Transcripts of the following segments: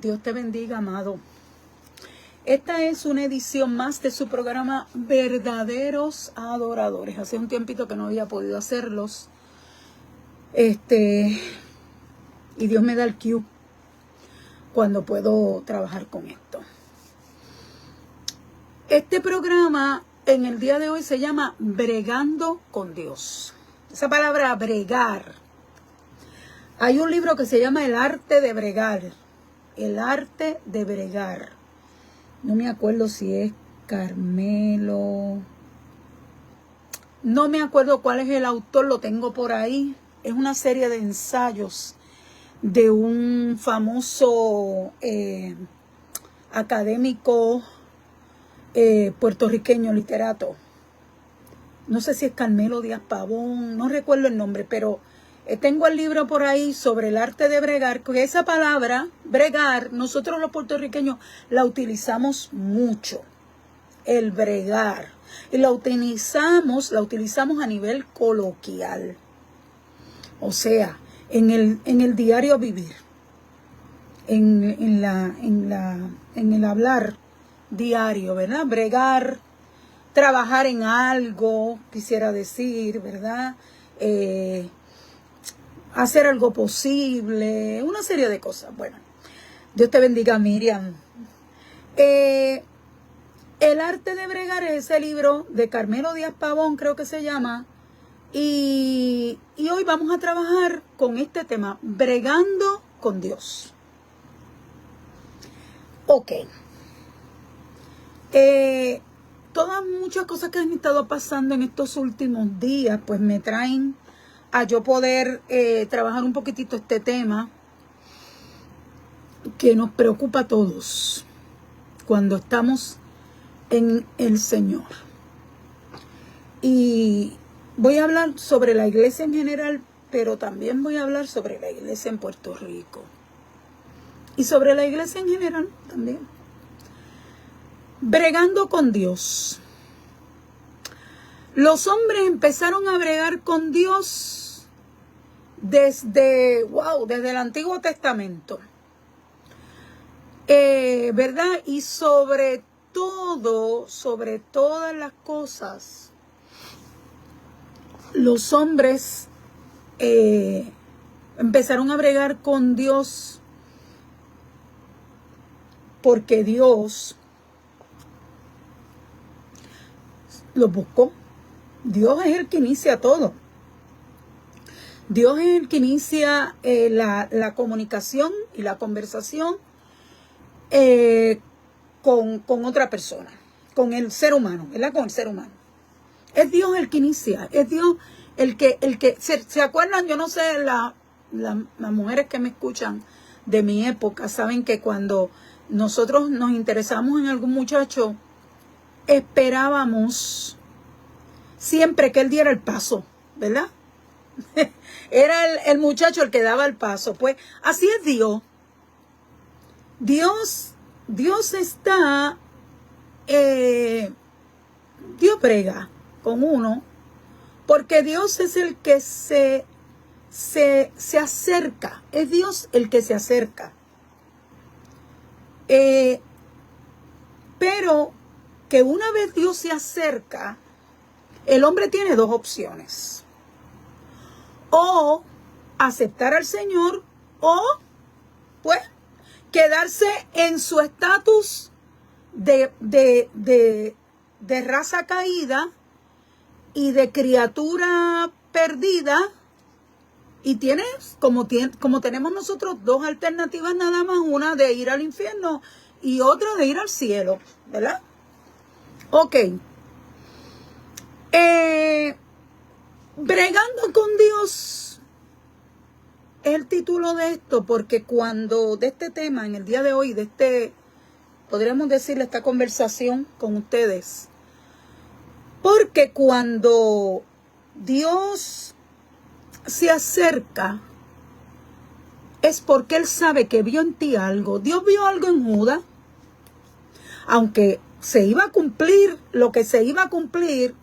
Dios te bendiga, amado. Esta es una edición más de su programa Verdaderos Adoradores. Hace un tiempito que no había podido hacerlos. Y Dios me da el cue cuando puedo trabajar con esto. Este programa en el día de hoy se llama Bregando con Dios. Esa palabra bregar. Hay un libro que se llama El arte de bregar. El arte de bregar. No me acuerdo si es Carmelo. No me acuerdo cuál es el autor, lo tengo por ahí. Es una serie de ensayos de un famoso académico puertorriqueño, literato. No sé si es Carmelo Díaz Pavón, no recuerdo el nombre, pero tengo el libro por ahí sobre el arte de bregar, que esa palabra, bregar, nosotros los puertorriqueños la utilizamos mucho, el bregar, y la utilizamos a nivel coloquial, o sea, en el diario vivir, en el hablar diario, ¿verdad? Bregar, trabajar en algo, quisiera decir, ¿verdad? Hacer algo posible, una serie de cosas. Bueno, Dios te bendiga, Miriam. El arte de bregar es ese libro de Carmelo Díaz Pavón, creo que se llama. Y hoy vamos a trabajar con este tema, bregando con Dios. Ok. Todas muchas cosas que han estado pasando en estos últimos días, pues me traen a yo poder trabajar un poquitito este tema que nos preocupa a todos cuando estamos en el Señor. Y voy a hablar sobre la iglesia en general, pero también voy a hablar sobre la iglesia en Puerto Rico. Y sobre la iglesia en general también. Bregando con Dios. Los hombres empezaron a bregar con Dios desde el Antiguo Testamento. ¿Verdad? Y sobre todas las cosas, los hombres empezaron a bregar con Dios porque Dios los buscó. Dios es el que inicia todo. Dios es el que inicia la comunicación y la conversación con otra persona, con el ser humano, ¿verdad? Con el ser humano. Es Dios el que inicia, es Dios el que ¿se acuerdan? Yo no sé, las mujeres que me escuchan de mi época saben que cuando nosotros nos interesamos en algún muchacho, esperábamos siempre que él diera el paso, ¿verdad? Era el muchacho el que daba el paso. Pues así es Dios. Dios está, Dios brega con uno, porque Dios es el que se acerca. Es Dios el que se acerca. Pero que una vez Dios se acerca, el hombre tiene dos opciones. O aceptar al Señor, o pues quedarse en su estatus de raza caída y de criatura perdida. Y tienes, como tenemos nosotros, dos alternativas nada más, una de ir al infierno y otra de ir al cielo, ¿verdad? Ok. Bregando con Dios es el título de esto, porque de este tema, en el día de hoy, podríamos decirle esta conversación con ustedes, porque cuando Dios se acerca, es porque Él sabe que vio en ti algo. Dios vio algo en Judas, aunque se iba a cumplir lo que se iba a cumplir,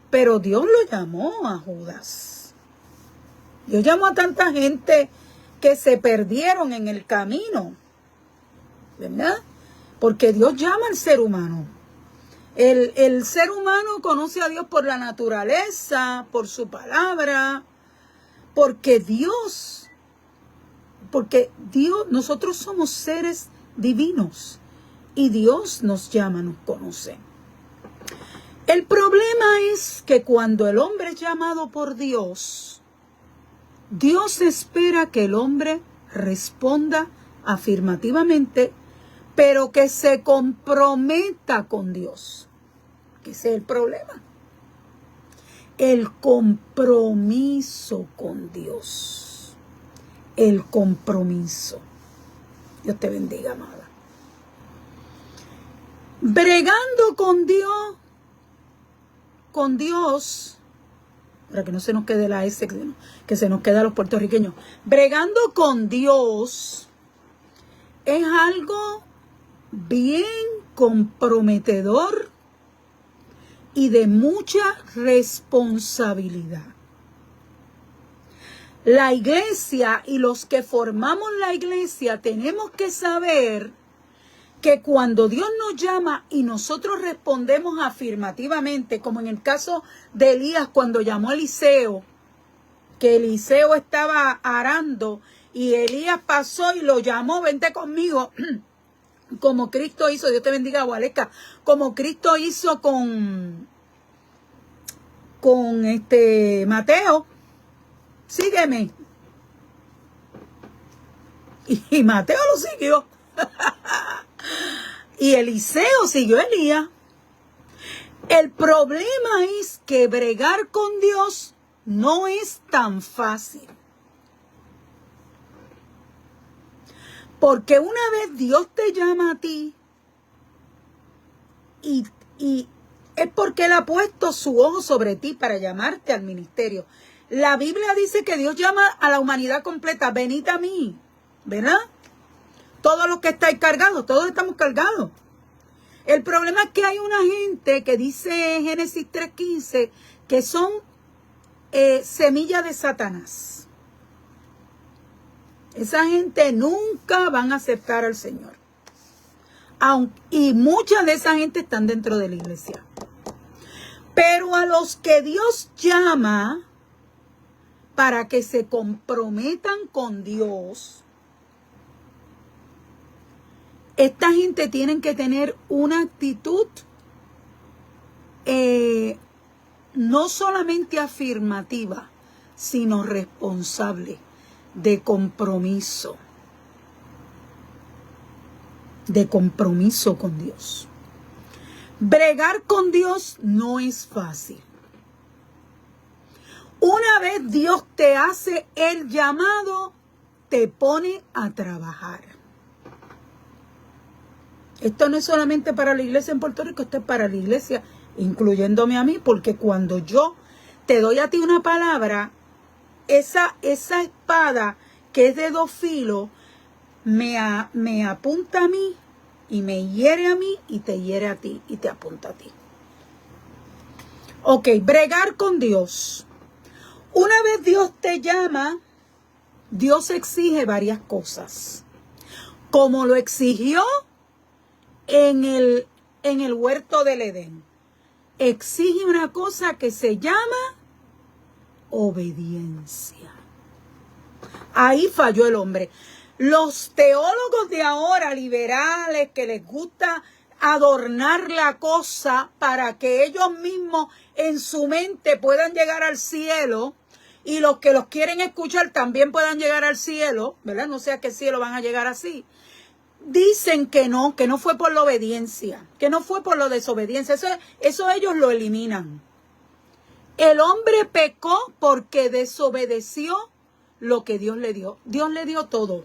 pero Dios lo llamó a Judas. Dios llamó a tanta gente que se perdieron en el camino. ¿verdad? Porque Dios llama al ser humano. El ser humano conoce a Dios por la naturaleza, por su palabra, porque Dios, nosotros somos seres divinos y Dios nos llama, nos conoce. El problema es que cuando el hombre es llamado por Dios, Dios espera que el hombre responda afirmativamente, pero que se comprometa con Dios. Ese es el problema. El compromiso con Dios. El compromiso. Dios te bendiga, amada. Bregando con Dios, para que no se nos quede la S, que se nos queda a los puertorriqueños. Bregando con Dios es algo bien comprometedor y de mucha responsabilidad. La iglesia y los que formamos la iglesia tenemos que saber que cuando Dios nos llama y nosotros respondemos afirmativamente, como en el caso de Elías cuando llamó a Eliseo, que Eliseo estaba arando y Elías pasó y lo llamó, vente conmigo, como Cristo hizo, Dios te bendiga, Gualeca, como Cristo hizo con Mateo, sígueme. Y Mateo lo siguió. Y Eliseo siguió a Elías. El problema es que bregar con Dios no es tan fácil. Porque una vez Dios te llama a ti y es porque Él ha puesto su ojo sobre ti para llamarte al ministerio. La Biblia dice que Dios llama a la humanidad completa. Venid a mí, ¿verdad? Todos los que estáis cargados, todos estamos cargados. El problema es que hay una gente que dice en Génesis 3:15 que son semillas de Satanás. Esa gente nunca van a aceptar al Señor. Y mucha de esa gente están dentro de la iglesia. Pero a los que Dios llama para que se comprometan con Dios, esta gente tiene que tener una actitud no solamente afirmativa, sino responsable, de compromiso con Dios. Bregar con Dios no es fácil. Una vez Dios te hace el llamado, te pone a trabajar. Esto no es solamente para la iglesia en Puerto Rico, esto es para la iglesia, incluyéndome a mí, porque cuando yo te doy a ti una palabra, esa espada que es de dos filos, me apunta a mí y me hiere a mí y te hiere a ti y te apunta a ti. Ok, bregar con Dios. Una vez Dios te llama, Dios exige varias cosas. Como lo exigió en el huerto del Edén. Exige una cosa que se llama obediencia. Ahí falló el hombre. Los teólogos de ahora, liberales, que les gusta adornar la cosa para que ellos mismos en su mente puedan llegar al cielo, y los que los quieren escuchar también puedan llegar al cielo, ¿verdad? No sé a qué cielo van a llegar así. Dicen que no fue por la obediencia, que no fue por la desobediencia. Eso ellos lo eliminan. El hombre pecó porque desobedeció lo que Dios le dio. Dios le dio todo.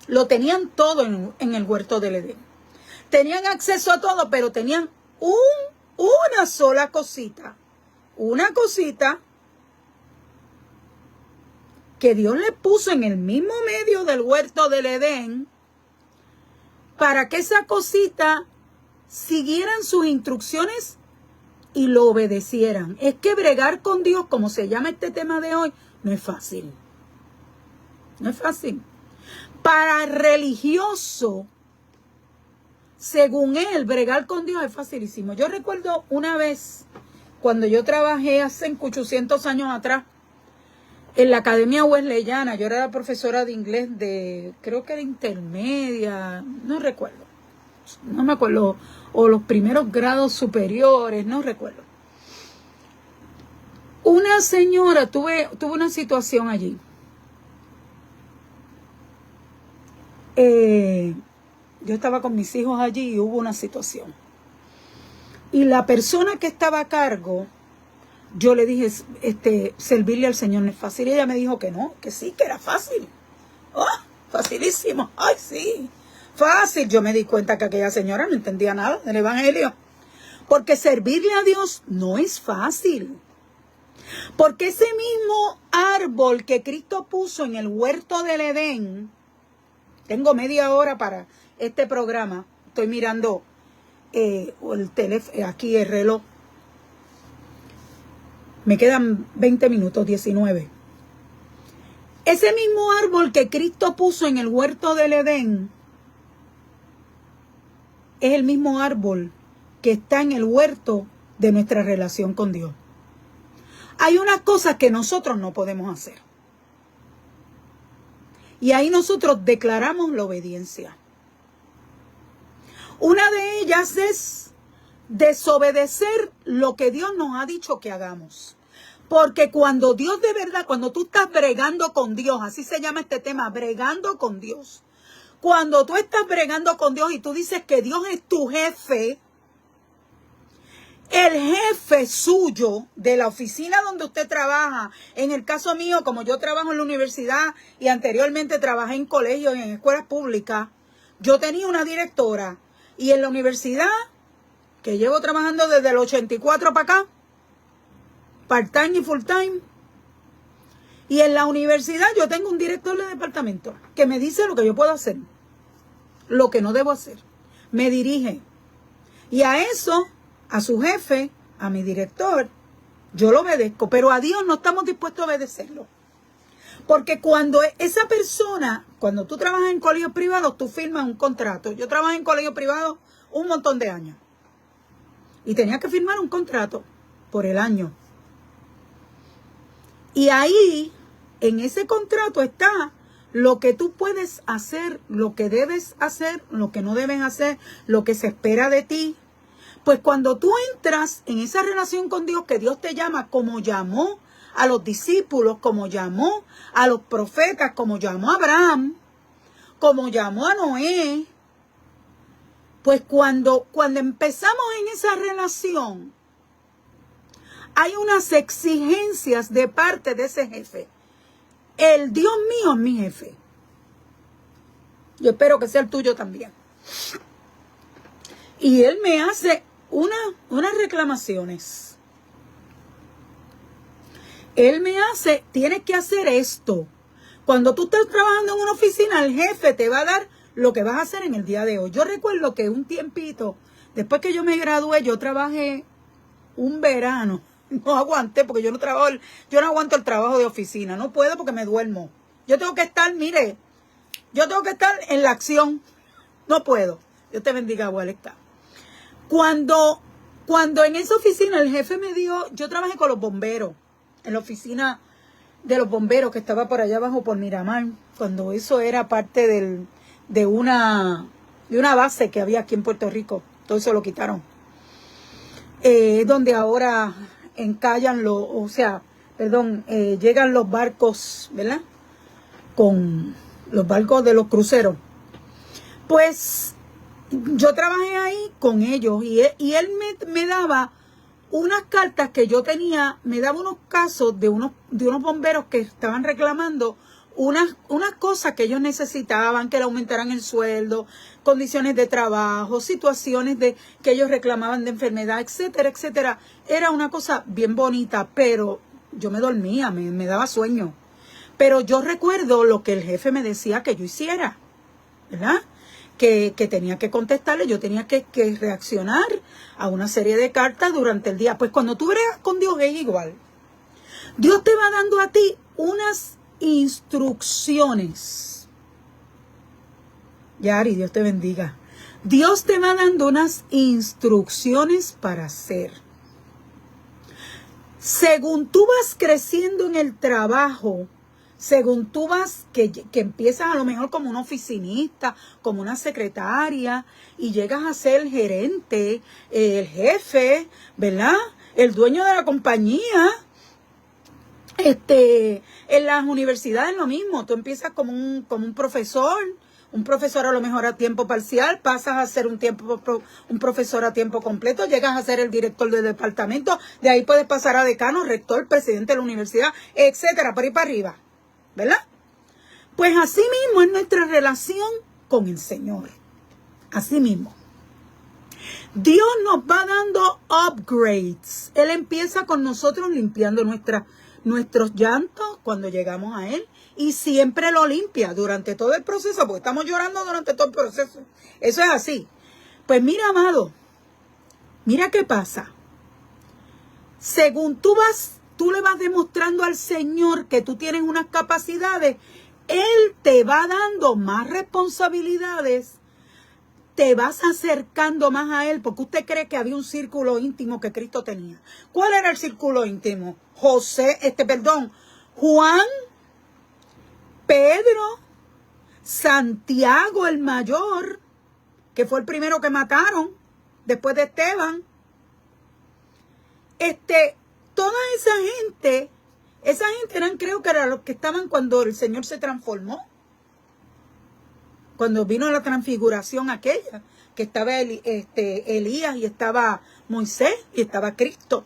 Lo tenían todo en el huerto del Edén. Tenían acceso a todo, pero tenían una sola cosita. Una cosita que Dios le puso en el mismo medio del huerto del Edén para que esa cosita siguieran sus instrucciones y lo obedecieran. Es que bregar con Dios, como se llama este tema de hoy, no es fácil. No es fácil. Para el religioso, según él, bregar con Dios es facilísimo. Yo recuerdo una vez, cuando yo trabajé hace 800 años atrás, en la Academia Wesleyana, yo era la profesora de inglés creo que era intermedia, no recuerdo, no me acuerdo, o los primeros grados superiores, no recuerdo. Una señora, tuve una situación allí. Yo estaba con mis hijos allí y hubo una situación. Y la persona que estaba a cargo, yo le dije, servirle al Señor no es fácil. Y ella me dijo que no, que sí, que era fácil. ¡Oh, facilísimo! ¡Ay, sí! Fácil. Yo me di cuenta que aquella señora no entendía nada del Evangelio. Porque servirle a Dios no es fácil. Porque ese mismo árbol que Cristo puso en el huerto del Edén, tengo media hora para este programa, estoy mirando el teléfono, aquí el reloj. Me quedan 20 minutos, 19. Ese mismo árbol que Cristo puso en el huerto del Edén es el mismo árbol que está en el huerto de nuestra relación con Dios. Hay unas cosas que nosotros no podemos hacer. Y ahí nosotros declaramos la obediencia. Una de ellas es desobedecer lo que Dios nos ha dicho que hagamos. Porque cuando Dios de verdad, cuando tú estás bregando con Dios, así se llama este tema, bregando con Dios. Cuando tú estás bregando con Dios y tú dices que Dios es tu jefe, el jefe suyo de la oficina donde usted trabaja, en el caso mío, como yo trabajo en la universidad y anteriormente trabajé en colegios y en escuelas públicas, yo tenía una directora y en la universidad, que llevo trabajando desde el 84 para acá, part-time y full-time, y en la universidad yo tengo un director de departamento que me dice lo que yo puedo hacer, lo que no debo hacer, me dirige, y a eso, a su jefe, a mi director, yo lo obedezco, pero a Dios no estamos dispuestos a obedecerlo. Porque cuando esa persona, cuando tú trabajas en colegios privados, tú firmas un contrato. Yo trabajé en colegios privados un montón de años. Y tenía que firmar un contrato por el año. Y ahí, en ese contrato está lo que tú puedes hacer, lo que debes hacer, lo que no debes hacer, lo que se espera de ti. Pues cuando tú entras en esa relación con Dios, que Dios te llama como llamó a los discípulos, como llamó a los profetas, como llamó a Abraham, como llamó a Noé, pues cuando empezamos en esa relación, hay unas exigencias de parte de ese jefe. El Dios mío es mi jefe. Yo espero que sea el tuyo también. Y él me hace unas reclamaciones. Él me hace, tienes que hacer esto. Cuando tú estás trabajando en una oficina, el jefe te va a dar lo que vas a hacer en el día de hoy. Yo recuerdo que un tiempito, después que yo me gradué, yo trabajé un verano. No aguanté porque yo no aguanto el trabajo de oficina. No puedo porque me duermo. Yo tengo que estar, mire, yo tengo que estar en la acción. No puedo. Dios te bendiga, Gualesta. Cuando en esa oficina el jefe me dio, yo trabajé con los bomberos, en la oficina de los bomberos que estaba por allá abajo por Miramar, cuando eso era parte de una base que había aquí en Puerto Rico. Todo eso lo quitaron. Donde ahora encallan llegan los barcos, ¿verdad? Con los barcos de los cruceros. Pues yo trabajé ahí con ellos y él me daba unas cartas que yo tenía, me daba unos casos de unos bomberos que estaban reclamando unas cosas que ellos necesitaban, que le aumentaran el sueldo, condiciones de trabajo, situaciones que ellos reclamaban de enfermedad, etcétera, etcétera. Era una cosa bien bonita, pero yo me dormía, me daba sueño. Pero yo recuerdo lo que el jefe me decía que yo hiciera, ¿verdad? Que tenía que contestarle, yo tenía que reaccionar a una serie de cartas durante el día. Pues cuando tú bregas con Dios es igual. Dios te va dando a ti unas instrucciones. Yari, Dios te bendiga. Dios te va dando unas instrucciones para hacer. Según tú vas creciendo en el trabajo, según tú vas, que empiezas a lo mejor como una oficinista, como una secretaria, y llegas a ser gerente, el jefe, ¿verdad? El dueño de la compañía. En las universidades lo mismo, tú empiezas como un profesor a lo mejor a tiempo parcial, pasas a ser un profesor a tiempo completo, llegas a ser el director del departamento, de ahí puedes pasar a decano, rector, presidente de la universidad, etcétera, por ahí para arriba, ¿verdad? Pues así mismo es nuestra relación con el Señor, así mismo. Dios nos va dando upgrades. Él empieza con nosotros limpiando nuestros llantos cuando llegamos a Él. Y siempre lo limpia durante todo el proceso, porque estamos llorando durante todo el proceso. Eso es así. Pues mira, amado, mira qué pasa. Según tú le vas demostrando al Señor que tú tienes unas capacidades, Él te va dando más responsabilidades, te vas acercando más a Él, porque usted cree que había un círculo íntimo que Cristo tenía. ¿Cuál era el círculo íntimo? Juan, Pedro, Santiago el mayor, que fue el primero que mataron después de Esteban. Toda esa gente eran, creo que eran los que estaban cuando el Señor se transformó. Cuando vino la transfiguración aquella, que estaba Elías y estaba Moisés y estaba Cristo.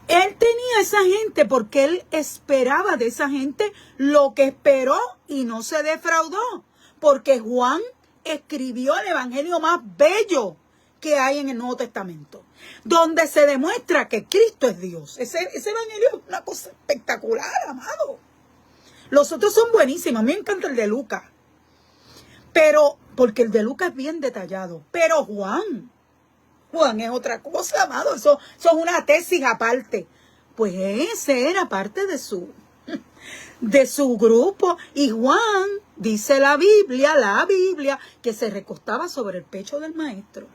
Él tenía esa gente porque él esperaba de esa gente lo que esperó y no se defraudó. Porque Juan escribió el evangelio más bello que hay en el Nuevo Testamento, donde se demuestra que Cristo es Dios. Ese evangelio es una cosa espectacular, amado. Los otros son buenísimos. A mí me encanta el de Lucas. Pero, porque el de Lucas es bien detallado. Pero Juan es otra cosa, amado. Eso es una tesis aparte. Pues ese era parte de su grupo. Y Juan, dice la Biblia, que se recostaba sobre el pecho del maestro.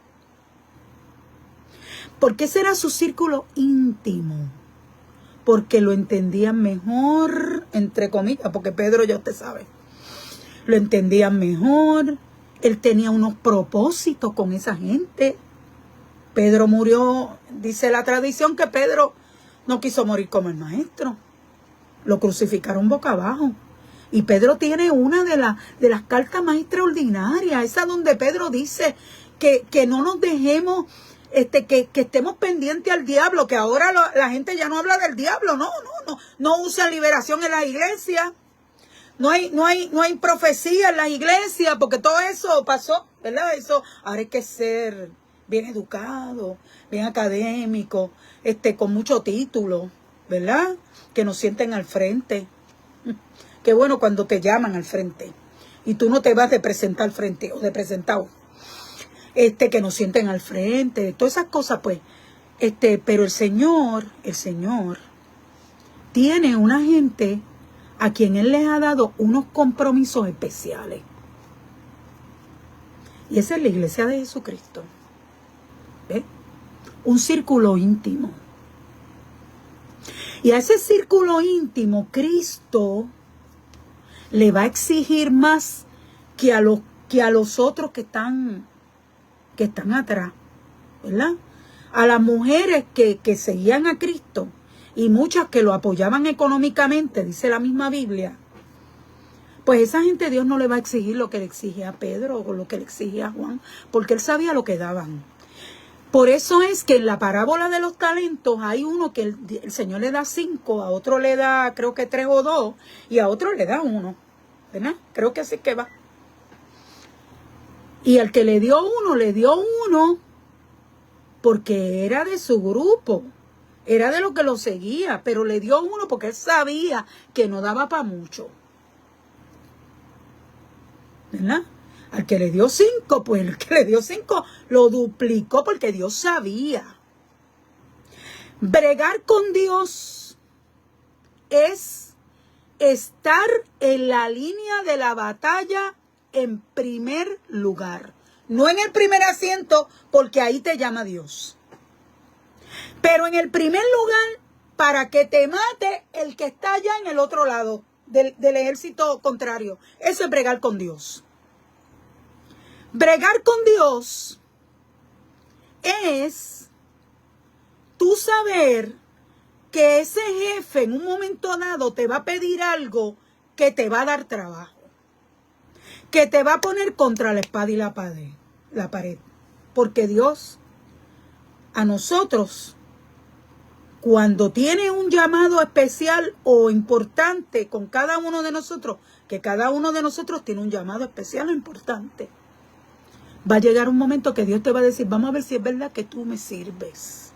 Porque ese era su círculo íntimo. Porque lo entendían mejor, entre comillas, porque Pedro ya usted sabe. Lo entendían mejor. Él tenía unos propósitos con esa gente. Pedro murió, dice la tradición que Pedro no quiso morir como el maestro. Lo crucificaron boca abajo. Y Pedro tiene una de las cartas más extraordinarias. Esa donde Pedro dice que no nos dejemos, que estemos pendientes al diablo. Que ahora la gente ya no habla del diablo. No usa liberación en la iglesia. No hay profecía en las iglesias, porque todo eso pasó, ¿verdad? Eso, ahora hay que ser bien educado, bien académico, con mucho título, ¿verdad? Que nos sienten al frente. Qué bueno cuando te llaman al frente y tú no te vas de presentar al frente o de presentado. Que nos sienten al frente, todas esas cosas, pues. Pero el Señor tiene una gente a quien Él les ha dado unos compromisos especiales. Y esa es la iglesia de Jesucristo. ¿Ve? Un círculo íntimo. Y a ese círculo íntimo, Cristo le va a exigir más que a los otros que están atrás, ¿verdad? A las mujeres que seguían a Cristo y muchas que lo apoyaban económicamente, dice la misma Biblia, pues esa gente Dios no le va a exigir lo que le exige a Pedro o lo que le exige a Juan, porque él sabía lo que daban. Por eso es que en la parábola de los talentos hay uno que el Señor le da 5, a otro le da creo que 3 o 2 y a otro le da 1, ¿verdad? Creo que así que va. Y al que le dio uno porque era de su grupo, era de lo que lo seguía, pero le dio 1 porque él sabía que no daba para mucho, ¿verdad? Al que le dio 5, pues el que le dio 5 lo duplicó porque Dios sabía. Bregar con Dios es estar en la línea de la batalla en primer lugar. No en el primer asiento, porque ahí te llama Dios. Pero en el primer lugar, para que te mate el que está allá en el otro lado del ejército contrario. Eso es bregar con Dios. Bregar con Dios es tú saber que ese jefe en un momento dado te va a pedir algo que te va a dar trabajo, que te va a poner contra la espada y la pared. Porque Dios a nosotros, cuando tiene un llamado especial o importante con cada uno de nosotros, que cada uno de nosotros tiene un llamado especial o importante, va a llegar un momento que Dios te va a decir, vamos a ver si es verdad que tú me sirves.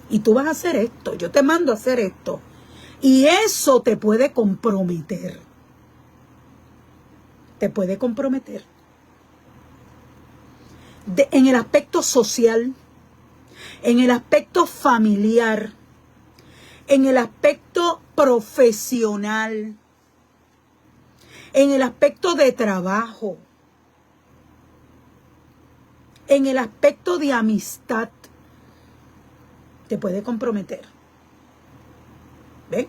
Y tú vas a hacer esto, yo te mando a hacer esto. Y eso te puede comprometer. Te puede comprometer. En el aspecto social, en el aspecto familiar, en el aspecto profesional, en el aspecto de trabajo, en el aspecto de amistad, te puede comprometer. ¿Ven?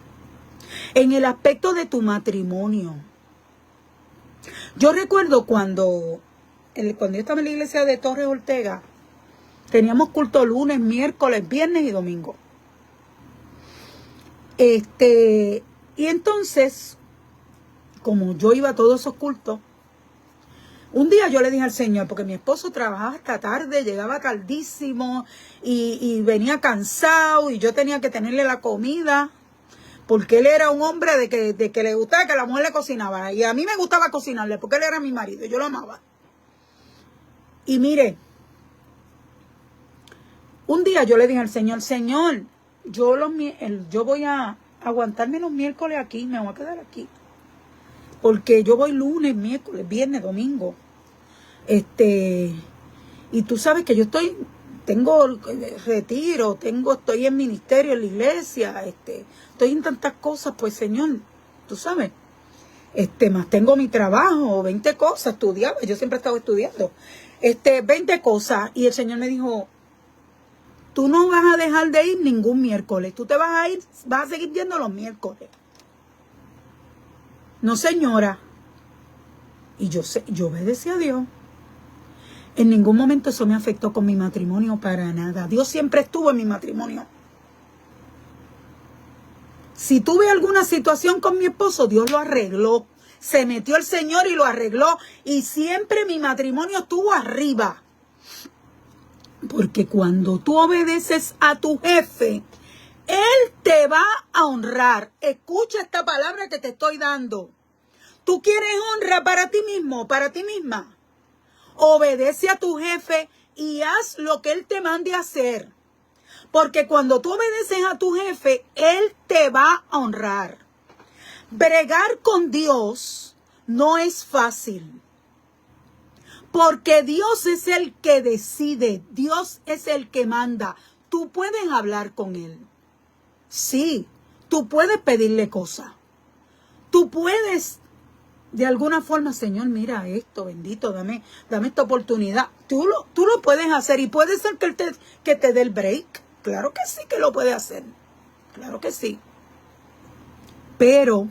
En el aspecto de tu matrimonio. Yo recuerdo cuando yo estaba en la iglesia de Torres Ortega, teníamos culto lunes, miércoles, viernes y domingo. Y entonces, como yo iba a todos esos cultos, un día yo le dije al Señor, porque mi esposo trabajaba hasta tarde, llegaba tardísimo y venía cansado y yo tenía que tenerle la comida, porque él era un hombre de que le gustaba que la mujer le cocinaba. Y a mí me gustaba cocinarle, porque él era mi marido, yo lo amaba. Y mire, un día yo le dije al Señor, Señor, yo voy a aguantarme los miércoles aquí, me voy a quedar aquí. Porque yo voy lunes, miércoles, viernes, domingo. Y tú sabes que yo tengo retiro, estoy en ministerio en la iglesia, estoy en tantas cosas, pues Señor, tú sabes, más tengo mi trabajo, 20 cosas, estudiaba, yo siempre he estado estudiando, 20 cosas, y el Señor me dijo, tú no vas a dejar de ir ningún miércoles, tú te vas a seguir yendo los miércoles. No, señora. Y yo obedecí a Dios. En ningún momento eso me afectó con mi matrimonio para nada. Dios siempre estuvo en mi matrimonio. Si tuve alguna situación con mi esposo, Dios lo arregló. Se metió el Señor y lo arregló. Y siempre mi matrimonio estuvo arriba. Porque cuando tú obedeces a tu jefe, Él te va a honrar. Escucha esta palabra que te estoy dando. ¿Tú quieres honra para ti mismo, para ti misma? Obedece a tu jefe y haz lo que Él te mande a hacer. Porque cuando tú obedeces a tu jefe, Él te va a honrar. Bregar con Dios no es fácil. Porque Dios es el que decide. Dios es el que manda. Tú puedes hablar con Él. Sí, tú puedes pedirle cosas. Tú puedes, de alguna forma, Señor, mira esto, bendito, dame esta oportunidad. Tú lo puedes hacer y puede ser que te dé el break. Claro que sí que lo puede hacer. Claro que sí. Pero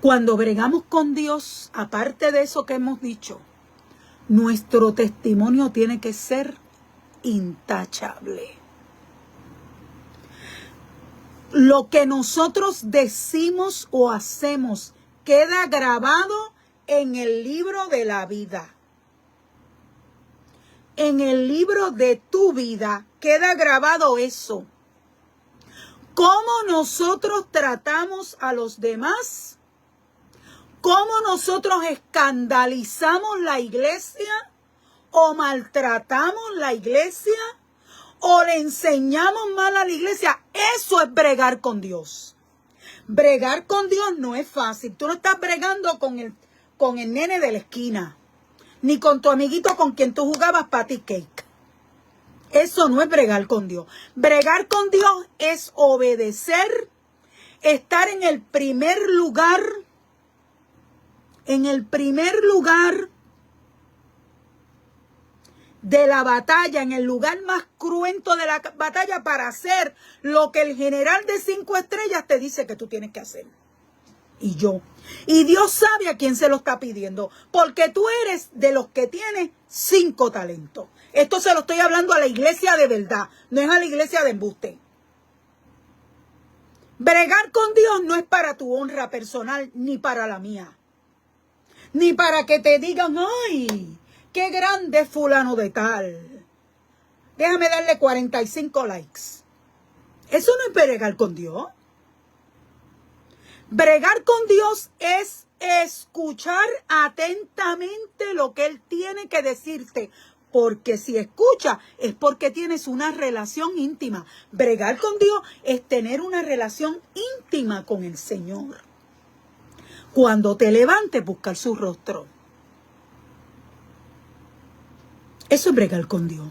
cuando bregamos con Dios, aparte de eso que hemos dicho, nuestro testimonio tiene que ser intachable. Lo que nosotros decimos o hacemos queda grabado en el libro de la vida. En el libro de tu vida queda grabado eso. Cómo nosotros tratamos a los demás, cómo nosotros escandalizamos la iglesia o maltratamos la iglesia o le enseñamos mal a la iglesia. Eso es bregar con Dios. Bregar con Dios no es fácil. Tú no estás bregando con el nene de la esquina, ni con tu amiguito con quien tú jugabas patty cake. Eso no es bregar con Dios. Bregar con Dios es obedecer, estar en el primer lugar en el primer lugar de la batalla, en el lugar más cruento de la batalla, para hacer lo que el general de 5 estrellas te dice que tú tienes que hacer. Y yo. Y Dios sabe a quién se lo está pidiendo, porque tú eres de los que tienes 5 talentos. Esto se lo estoy hablando a la iglesia de verdad, no es a la iglesia de embuste. Bregar con Dios no es para tu honra personal, ni para la mía. Ni para que te digan, ¡ay, qué grande es fulano de tal! Déjame darle 45 likes. Eso no es bregar con Dios. Bregar con Dios es escuchar atentamente lo que Él tiene que decirte. Porque si escucha es porque tienes una relación íntima. Bregar con Dios es tener una relación íntima con el Señor. Cuando te levantes, buscar su rostro. Eso es bregar con Dios.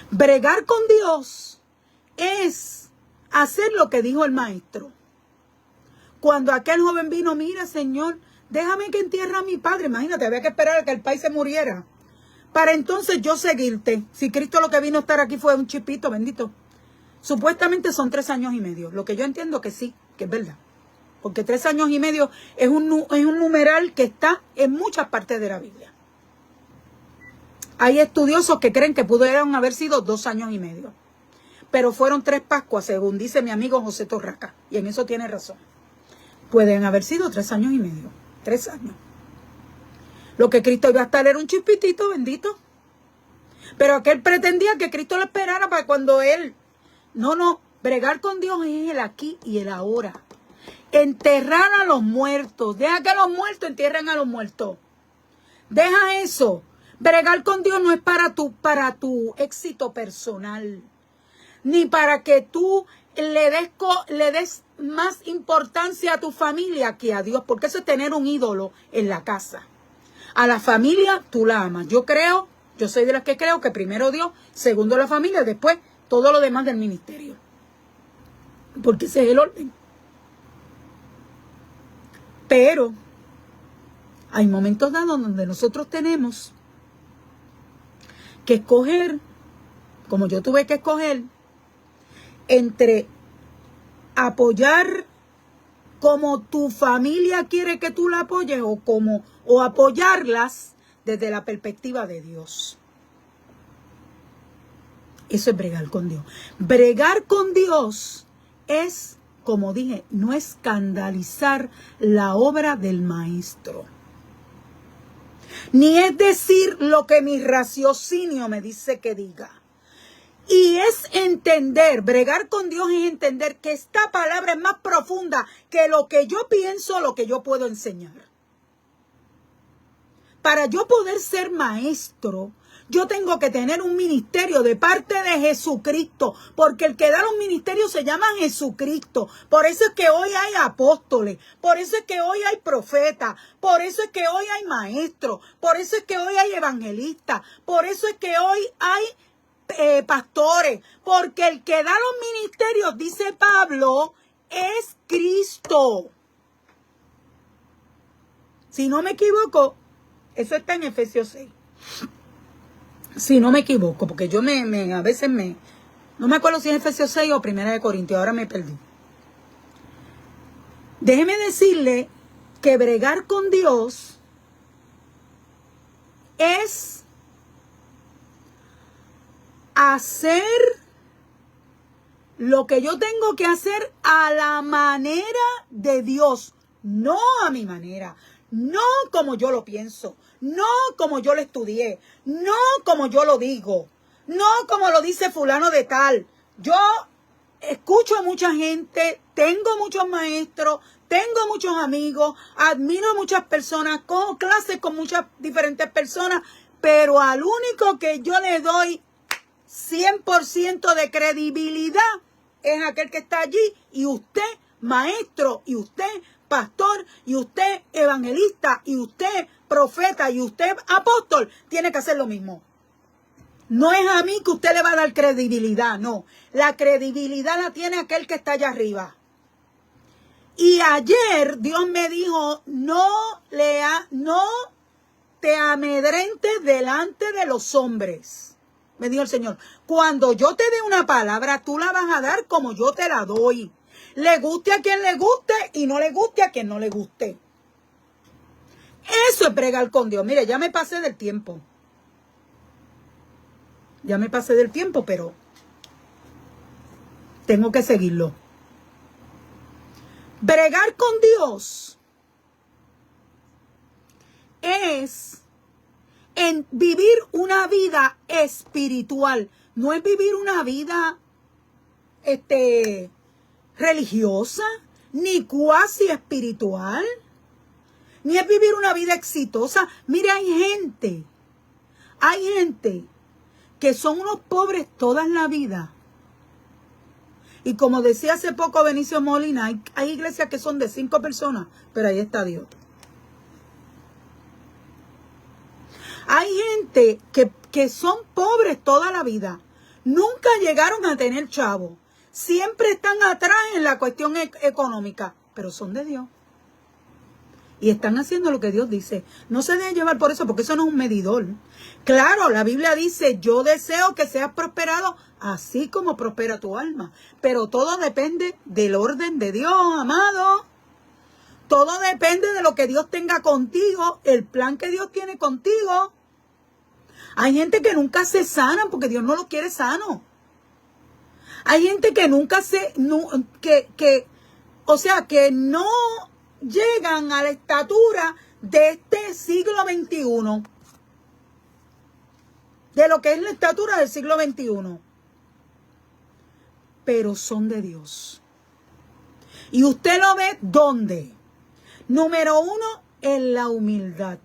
Bregar con Dios es hacer lo que dijo el maestro. Cuando aquel joven vino, mira, Señor, déjame que entierre a mi padre. Imagínate, había que esperar a que el país se muriera para entonces yo seguirte. Si Cristo lo que vino a estar aquí fue un chipito, bendito. Supuestamente son 3 años y medio. Lo que yo entiendo que sí, que es verdad. Porque 3 años y medio es un numeral que está en muchas partes de la Biblia. Hay estudiosos que creen que pudieron haber sido 2 años y medio. Pero fueron 3 Pascuas, según dice mi amigo José Torraca. Y en eso tiene razón. Pueden haber sido 3 años y medio. 3 años. Lo que Cristo iba a estar era un chispitito, bendito. Pero aquel pretendía que Cristo lo esperara para cuando él... No. Bregar con Dios es el aquí y el ahora. Enterrar a los muertos. Deja que los muertos entierren a los muertos. Deja eso. Bregar con Dios no es para tu éxito personal. Ni para que tú le des más importancia a tu familia que a Dios. Porque eso es tener un ídolo en la casa. A la familia tú la amas. Yo soy de las que creo que primero Dios, segundo la familia, después todo lo demás del ministerio. Porque ese es el orden. Pero hay momentos dados donde nosotros tenemos que escoger, como yo tuve que escoger, entre apoyar como tu familia quiere que tú la apoyes o apoyarlas desde la perspectiva de Dios. Eso es bregar con Dios. Bregar con Dios es, como dije, no escandalizar la obra del maestro. Ni es decir lo que mi raciocinio me dice que diga. Y es entender, bregar con Dios es entender que esta palabra es más profunda que lo que yo pienso, lo que yo puedo enseñar. Para yo poder ser maestro, yo tengo que tener un ministerio de parte de Jesucristo, porque el que da los ministerios se llama Jesucristo. Por eso es que hoy hay apóstoles, por eso es que hoy hay profetas, por eso es que hoy hay maestros, por eso es que hoy hay evangelistas, por eso es que hoy hay pastores, porque el que da los ministerios, dice Pablo, es Cristo. Si no me equivoco, eso está en Efesios 6. Si no me equivoco, porque yo a veces no me acuerdo si es Efesios 6 o 1 Corintios, ahora me perdí. Déjeme decirle que bregar con Dios es hacer lo que yo tengo que hacer a la manera de Dios, no a mi manera, no como yo lo pienso, no como yo lo estudié, no como yo lo digo, no como lo dice fulano de tal. Yo escucho a mucha gente, tengo muchos maestros, tengo muchos amigos, admiro a muchas personas, cojo clases con muchas diferentes personas, pero al único que yo le doy 100% de credibilidad es aquel que está allí, y usted maestro, y usted pastor, y usted evangelista, y usted profeta, y usted apóstol, tiene que hacer lo mismo. No es a mí que usted le va a dar credibilidad, no. La credibilidad la tiene aquel que está allá arriba. Y ayer Dios me dijo, no te amedrentes delante de los hombres. Me dijo el Señor, cuando yo te dé una palabra, tú la vas a dar como yo te la doy. Le guste a quien le guste y no le guste a quien no le guste. Eso es bregar con Dios. Mire, ya me pasé del tiempo. Ya me pasé del tiempo, pero tengo que seguirlo. Bregar con Dios es en vivir una vida espiritual. No es vivir una vida religiosa, ni cuasi espiritual, ni es vivir una vida exitosa. Mire, hay gente que son unos pobres toda la vida. Y como decía hace poco Benicio Molina, hay iglesias que son de 5 personas, pero ahí está Dios. Hay gente que son pobres toda la vida. Nunca llegaron a tener chavo. Siempre están atrás en la cuestión económica, pero son de Dios. Y están haciendo lo que Dios dice. No se dejen llevar por eso, porque eso no es un medidor. Claro, la Biblia dice, yo deseo que seas prosperado, así como prospera tu alma. Pero todo depende del orden de Dios, amado. Todo depende de lo que Dios tenga contigo, el plan que Dios tiene contigo. Hay gente que nunca se sana porque Dios no lo quiere sano. Hay gente que nunca que no llegan a la estatura de este siglo XXI. De lo que es la estatura del siglo XXI. Pero son de Dios. Y usted lo ve ¿dónde? Número 1, en la humildad.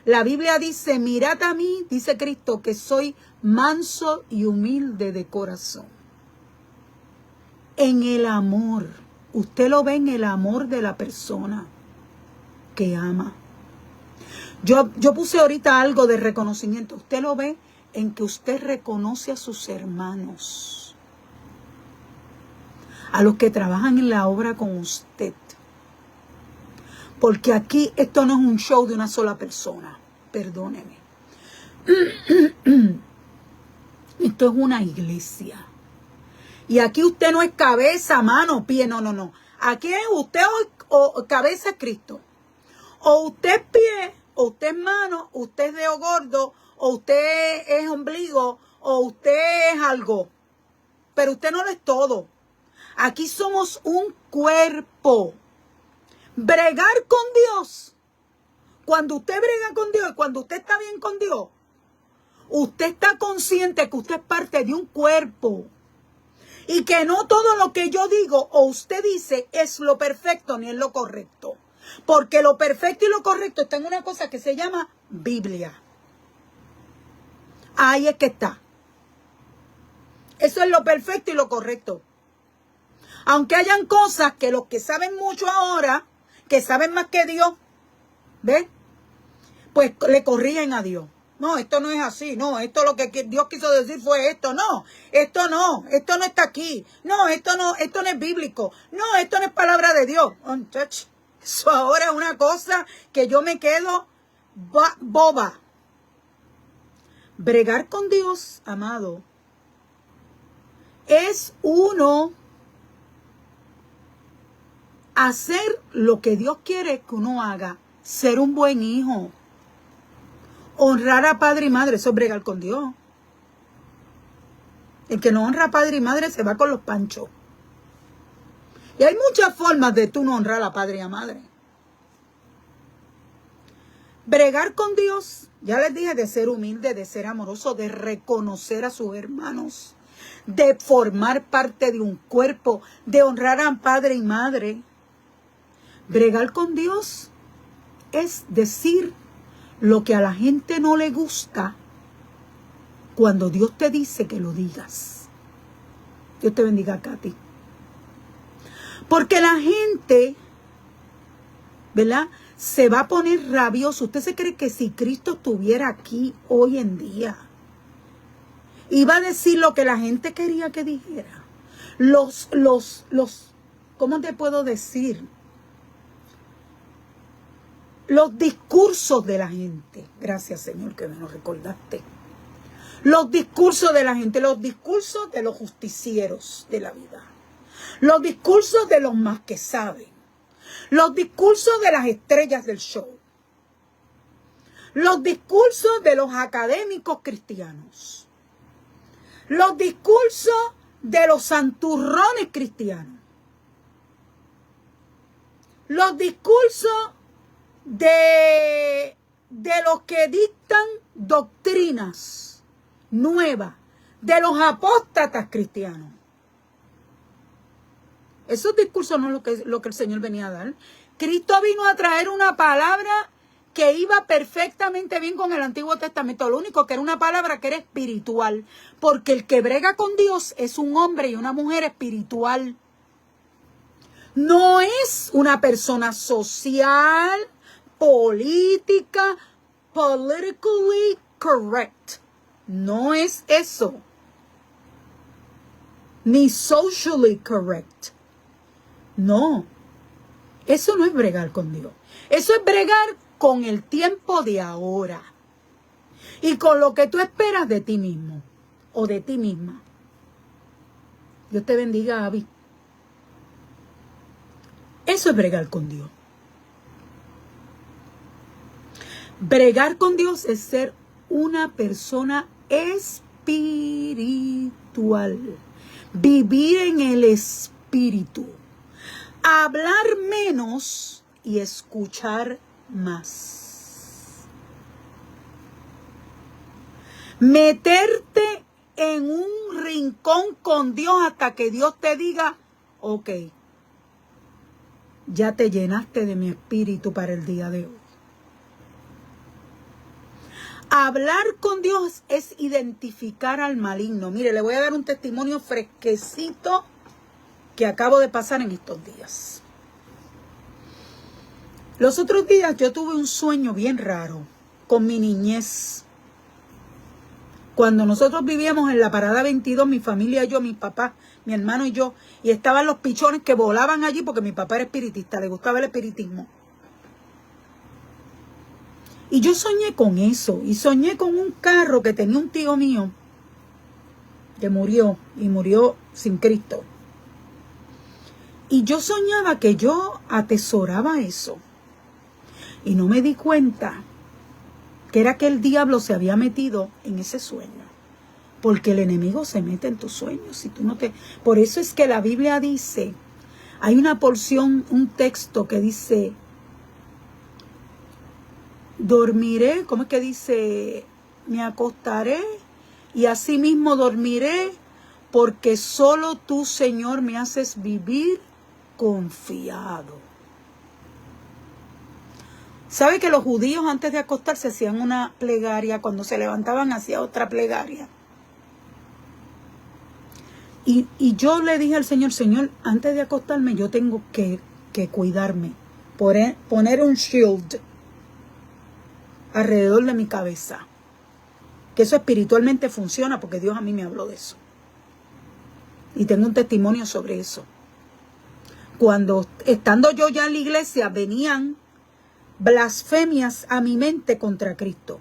La Biblia dice, mirad a mí, dice Cristo, que soy manso y humilde de corazón. En el amor. Usted lo ve en el amor de la persona que ama. Yo puse ahorita algo de reconocimiento. Usted lo ve en que usted reconoce a sus hermanos. A los que trabajan en la obra con usted. Porque aquí esto no es un show de una sola persona. Perdóneme. Esto es una iglesia. Y aquí usted no es cabeza, mano, pie, no. Aquí es usted o cabeza es Cristo. O usted es pie, o usted es mano, usted es dedo gordo, o usted es ombligo, o usted es algo. Pero usted no lo es todo. Aquí somos un cuerpo. Bregar con Dios. Cuando usted brega con Dios, cuando usted está bien con Dios, usted está consciente que usted es parte de un cuerpo. Y que no todo lo que yo digo o usted dice es lo perfecto ni es lo correcto. Porque lo perfecto y lo correcto está en una cosa que se llama Biblia. Ahí es que está. Eso es lo perfecto y lo correcto. Aunque hayan cosas que los que saben mucho ahora, que saben más que Dios, ¿ves? Pues le corrigen a Dios. No, esto no es así. No, esto lo que Dios quiso decir fue esto. No, esto no está aquí. No, esto no es bíblico. No, esto no es palabra de Dios. Eso ahora es una cosa que yo me quedo boba. Bregar con Dios, amado, es uno hacer lo que Dios quiere que uno haga. Ser un buen hijo. Honrar a padre y madre, eso es bregar con Dios. El que no honra a padre y madre se va con los panchos. Y hay muchas formas de tú no honrar a padre y a madre. Bregar con Dios, ya les dije, de ser humilde, de ser amoroso, de reconocer a sus hermanos, de formar parte de un cuerpo, de honrar a padre y madre. Bregar con Dios es decir lo que a la gente no le gusta cuando Dios te dice que lo digas. Dios te bendiga, Katy. Porque la gente, ¿verdad?, se va a poner rabioso. ¿Usted se cree que si Cristo estuviera aquí hoy en día, iba a decir lo que la gente quería que dijera? ¿cómo te puedo decir? Los discursos de la gente. Gracias, Señor, que me lo recordaste. Los discursos de la gente, los discursos de los justicieros de la vida. Los discursos de los más que saben. Los discursos de las estrellas del show. Los discursos de los académicos cristianos. Los discursos de los santurrones cristianos. Los discursos de los que dictan doctrinas nuevas, de los apóstatas cristianos. Esos discursos no es lo que el Señor venía a dar. Cristo vino a traer una palabra que iba perfectamente bien con el Antiguo Testamento. Lo único que era una palabra que era espiritual. Porque el que brega con Dios es un hombre y una mujer espiritual. No es una persona social, política, politically correct. No es eso. Ni socially correct. No. Eso no es bregar con Dios. Eso es bregar con el tiempo de ahora. Y con lo que tú esperas de ti mismo. O de ti misma. Dios te bendiga, Abby. Eso es bregar con Dios. Bregar con Dios es ser una persona espiritual. Vivir en el espíritu. Hablar menos y escuchar más. Meterte en un rincón con Dios hasta que Dios te diga, ok, ya te llenaste de mi espíritu para el día de hoy. Hablar con Dios es identificar al maligno. Mire, le voy a dar un testimonio fresquecito que acabo de pasar en estos días. Los otros días yo tuve un sueño bien raro con mi niñez. Cuando nosotros vivíamos en la parada 22, mi familia y yo, mi papá, mi hermano y yo, y estaban los pichones que volaban allí porque mi papá era espiritista, le gustaba el espiritismo. Y yo soñé con eso, y soñé con un carro que tenía un tío mío que murió, y murió sin Cristo. Y yo soñaba que yo atesoraba eso. Y no me di cuenta que era que el diablo se había metido en ese sueño. Porque el enemigo se mete en tus sueños. Si tú no te... Por eso es que la Biblia dice, hay una porción, un texto que dice, dormiré, ¿cómo es que dice? Me acostaré y asimismo dormiré, porque solo tú, Señor, me haces vivir confiado. ¿Sabe que los judíos antes de acostarse hacían una plegaria? Cuando se levantaban hacía otra plegaria. Y yo le dije al Señor, Señor, antes de acostarme yo tengo que cuidarme. Poner un shield alrededor de mi cabeza. Que eso espiritualmente funciona porque Dios a mí me habló de eso. Y tengo un testimonio sobre eso. Cuando estando yo ya en la iglesia venían blasfemias a mi mente contra Cristo.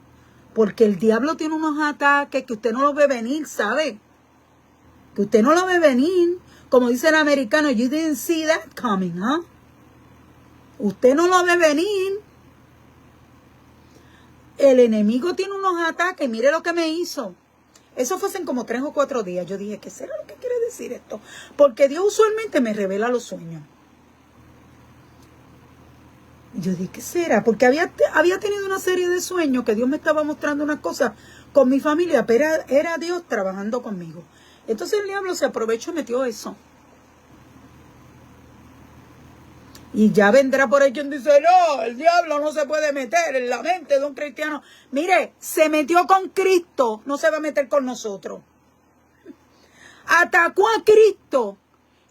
Porque el diablo tiene unos ataques que usted no los ve venir, ¿sabe? Que usted no lo ve venir. Como dice el americano, you didn't see that coming, ¿huh? Usted no lo ve venir. El enemigo tiene unos ataques. Mire lo que me hizo. Eso fue hace como 3 o 4 días. Yo dije, ¿qué será lo que quiere decir esto? Porque Dios usualmente me revela los sueños. Y yo dije, ¿qué será? Porque había tenido una serie de sueños que Dios me estaba mostrando unas cosas con mi familia, pero era Dios trabajando conmigo. Entonces el diablo se aprovechó y metió eso. Y ya vendrá por ahí quien dice, no, el diablo no se puede meter en la mente de un cristiano. Mire, se metió con Cristo, no se va a meter con nosotros. Atacó a Cristo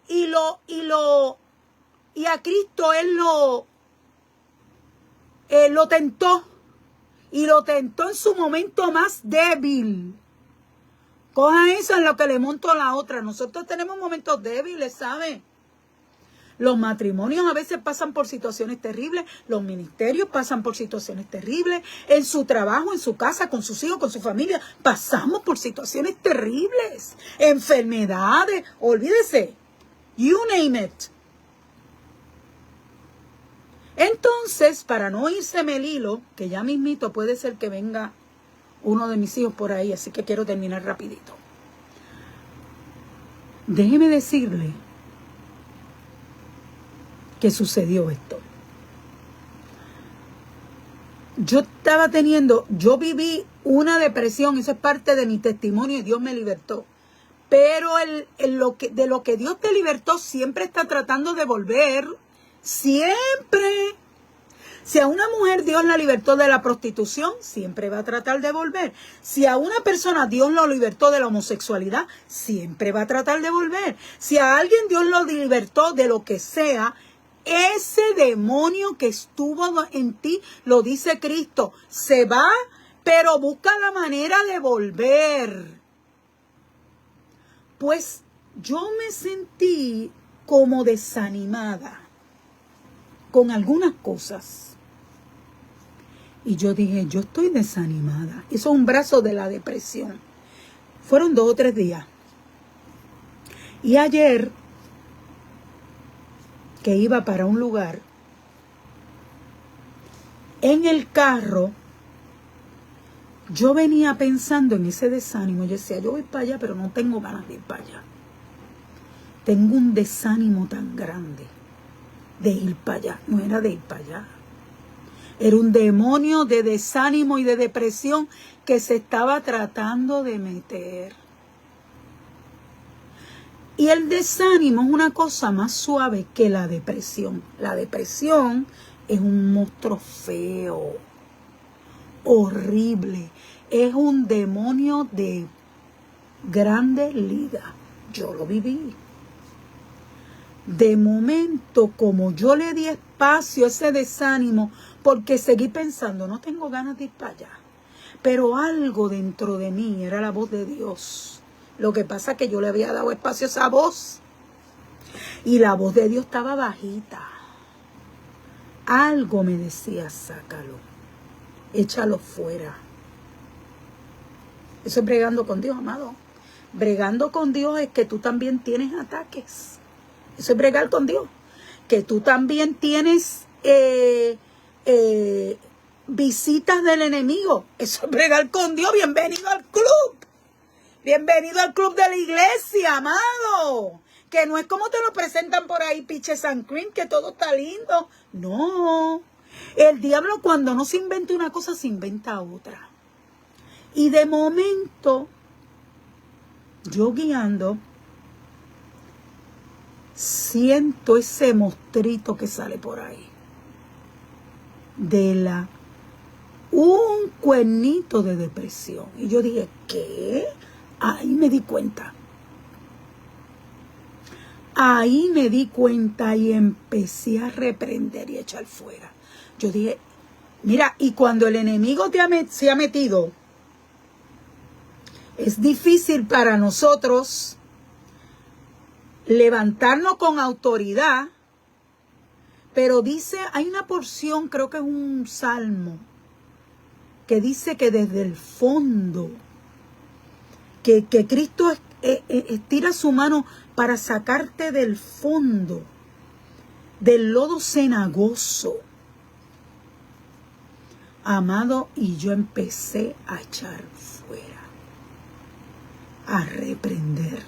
y a Cristo él lo tentó. Y lo tentó en su momento más débil. Coja eso en lo que le monto a la otra. Nosotros tenemos momentos débiles, ¿sabe? Los matrimonios a veces pasan por situaciones terribles, los ministerios pasan por situaciones terribles, en su trabajo, en su casa, con sus hijos, con su familia, pasamos por situaciones terribles, enfermedades, olvídese, you name it. Entonces, para no irseme el hilo, que ya mismito puede ser que venga uno de mis hijos por ahí, así que quiero terminar rapidito. Déjeme decirle que sucedió esto. Yo viví una depresión, eso es parte de mi testimonio y Dios me libertó. Pero de lo que Dios te libertó siempre está tratando de volver, siempre. Si a una mujer Dios la libertó de la prostitución, siempre va a tratar de volver. Si a una persona Dios lo libertó de la homosexualidad, siempre va a tratar de volver. Si a alguien Dios lo libertó de lo que sea, ese demonio que estuvo en ti, lo dice Cristo, se va, pero busca la manera de volver. Pues yo me sentí como desanimada con algunas cosas. Y yo dije, yo estoy desanimada. Eso es un brazo de la depresión. Fueron 2 o 3 días. Y ayer, que iba para un lugar, en el carro, yo venía pensando en ese desánimo. Yo decía, yo voy para allá, pero no tengo ganas de ir para allá. Tengo un desánimo tan grande de ir para allá. No era de ir para allá. Era un demonio de desánimo y de depresión que se estaba tratando de meter. Y el desánimo es una cosa más suave que la depresión. La depresión es un monstruo feo, horrible. Es un demonio de grande liga. Yo lo viví. De momento, como yo le di espacio a ese desánimo, porque seguí pensando, no tengo ganas de ir para allá. Pero algo dentro de mí era la voz de Dios. Lo que pasa es que yo le había dado espacio a esa voz. Y la voz de Dios estaba bajita. Algo me decía, sácalo. Échalo fuera. Eso es bregando con Dios, amado. Bregando con Dios es que tú también tienes ataques. Eso es bregar con Dios. Que tú también tienes visitas del enemigo. Eso es bregar con Dios. Bienvenido al club. Bienvenido al club de la iglesia, amado. Que no es como te lo presentan por ahí, Peaches and Cream, que todo está lindo. No. El diablo cuando no se inventa una cosa, se inventa otra. Y de momento, yo guiando, siento ese monstruito que sale por ahí. Un cuernito de depresión. Y yo dije, ¿qué? Ahí me di cuenta. Ahí me di cuenta y empecé a reprender y echar fuera. Yo dije, mira, y cuando el enemigo se ha metido, es difícil para nosotros levantarnos con autoridad, pero dice, hay una porción, creo que es un salmo, que dice que desde el fondo, que Cristo estira su mano para sacarte del fondo, del lodo cenagoso. Amado, y yo empecé a echar fuera, a reprender,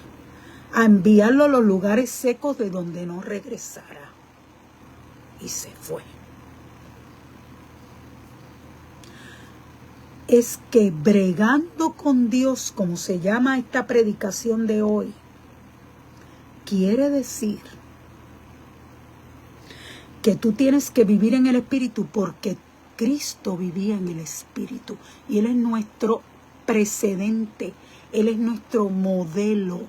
a enviarlo a los lugares secos de donde no regresara. Y se fue. Es que bregando con Dios, como se llama esta predicación de hoy, quiere decir que tú tienes que vivir en el Espíritu porque Cristo vivía en el Espíritu y Él es nuestro precedente, Él es nuestro modelo.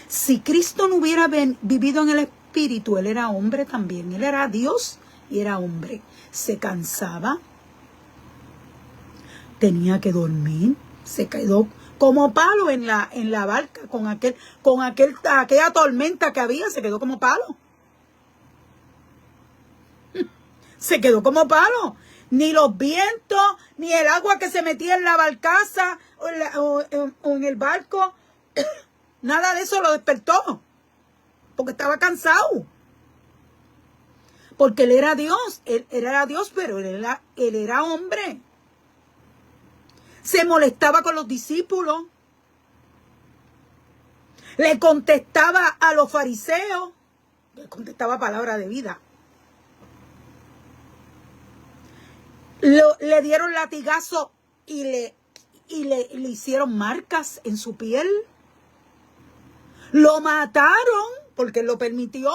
Si Cristo no hubiera vivido en el Espíritu, Él era hombre también, Él era Dios y era hombre. Se cansaba, tenía que dormir, se quedó como palo en la barca, aquella tormenta que había, se quedó como palo. Se quedó como palo. Ni los vientos, ni el agua que se metía en la barcaza o en el barco, nada de eso lo despertó. Porque estaba cansado. Porque él era Dios, pero él era hombre. Se molestaba con los discípulos. Le contestaba a los fariseos. Le contestaba palabra de vida. Le dieron latigazo y le hicieron marcas en su piel. Lo mataron porque él lo permitió.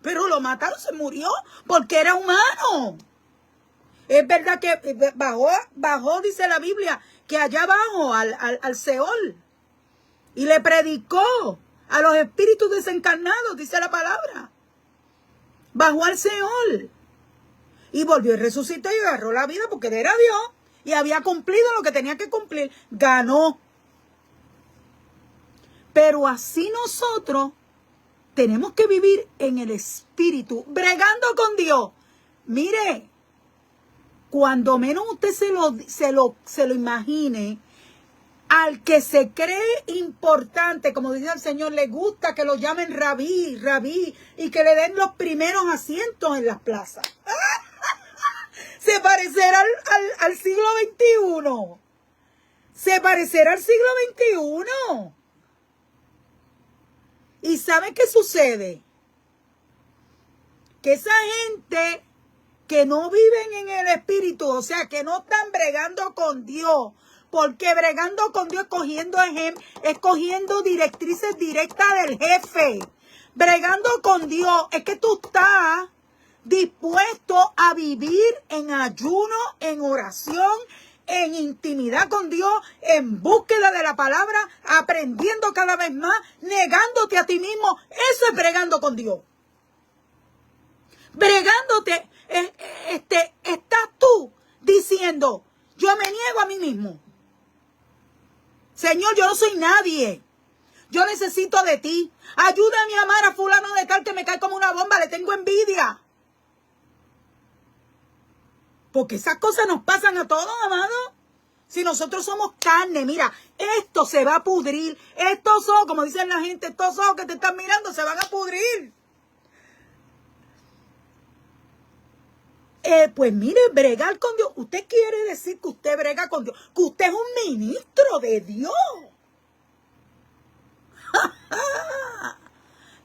Pero lo mataron, se murió porque era humano. Es verdad que bajó, dice la Biblia, que allá abajo, al Seol. Y le predicó a los espíritus desencarnados, dice la palabra. Bajó al Seol. Y volvió y resucitó y agarró la vida porque él era Dios. Y había cumplido lo que tenía que cumplir. Ganó. Pero así nosotros tenemos que vivir en el espíritu, bregando con Dios. Mire, cuando menos usted se lo imagine, al que se cree importante, como dice el Señor, le gusta que lo llamen rabí, y que le den los primeros asientos en las plazas. Se parecerá al siglo XXI. Se parecerá al siglo XXI. ¿Y sabe qué sucede? Que esa gente que no viven en el espíritu, o sea, que no están bregando con Dios, porque bregando con Dios, escogiendo directrices directas del jefe. Bregando con Dios es que tú estás dispuesto a vivir en ayuno, en oración, en intimidad con Dios, en búsqueda de la palabra, aprendiendo cada vez más, negándote a ti mismo. Eso es bregando con Dios. Bregándote, estás tú diciendo, yo me niego a mí mismo. Señor, yo no soy nadie. Yo necesito de ti. Ayúdame a amar a fulano de tal que me cae como una bomba, le tengo envidia. Porque esas cosas nos pasan a todos, amados. Si nosotros somos carne, mira, esto se va a pudrir. Estos ojos, como dicen la gente, estos ojos que te están mirando se van a pudrir. Pues mire, bregar con Dios. Usted quiere decir que usted brega con Dios. Que usted es un ministro de Dios.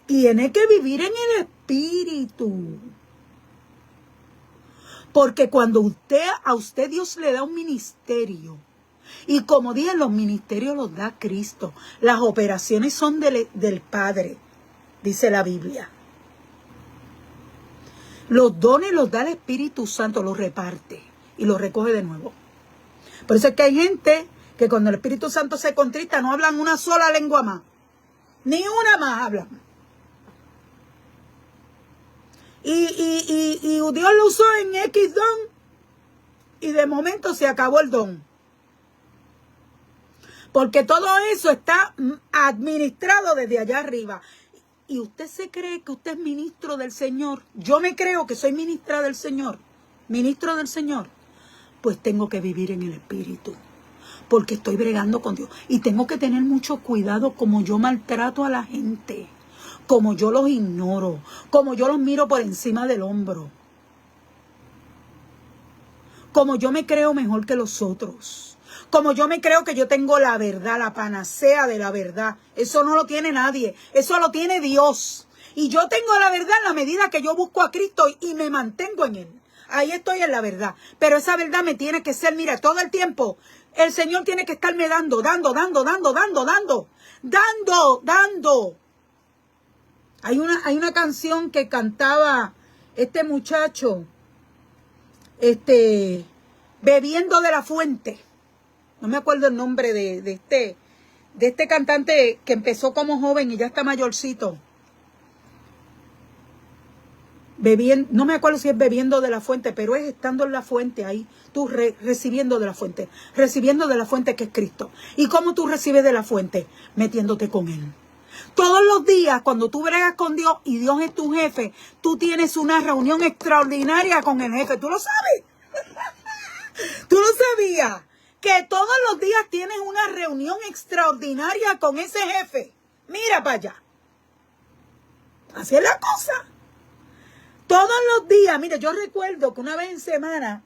Tiene que vivir en el espíritu. Porque cuando a usted Dios le da un ministerio, y como dije, los ministerios los da Cristo, las operaciones son del Padre, dice la Biblia. Los dones los da el Espíritu Santo, los reparte y los recoge de nuevo. Por eso es que hay gente que cuando el Espíritu Santo se contrista no hablan una sola lengua más, ni una más hablan. Y Dios lo usó en X don y de momento se acabó el don. Porque todo eso está administrado desde allá arriba. Y usted se cree que usted es ministro del Señor. Yo me creo que soy ministra del Señor. Ministro del Señor. Pues tengo que vivir en el Espíritu. Porque estoy bregando con Dios. Y tengo que tener mucho cuidado como yo maltrato a la gente. Como yo los ignoro. Como yo los miro por encima del hombro. Como yo me creo mejor que los otros. Como yo me creo que yo tengo la verdad, la panacea de la verdad. Eso no lo tiene nadie. Eso lo tiene Dios. Y yo tengo la verdad en la medida que yo busco a Cristo y me mantengo en Él. Ahí estoy en la verdad. Pero esa verdad me tiene que ser, mira, todo el tiempo. El Señor tiene que estarme dando. Hay una canción que cantaba este muchacho, bebiendo de la fuente. No me acuerdo el nombre de este cantante que empezó como joven y ya está mayorcito. bebiendo, no me acuerdo si es bebiendo de la fuente, pero es estando en la fuente ahí, tú recibiendo de la fuente que es Cristo. ¿Y cómo tú recibes de la fuente? Metiéndote con Él. Todos los días, cuando tú bregas con Dios y Dios es tu jefe, tú tienes una reunión extraordinaria con el jefe. ¿Tú lo sabes? ¿Tú lo sabías? Que todos los días tienes una reunión extraordinaria con ese jefe. Mira para allá. Así es la cosa. Todos los días. Mire, yo recuerdo que una vez en semana,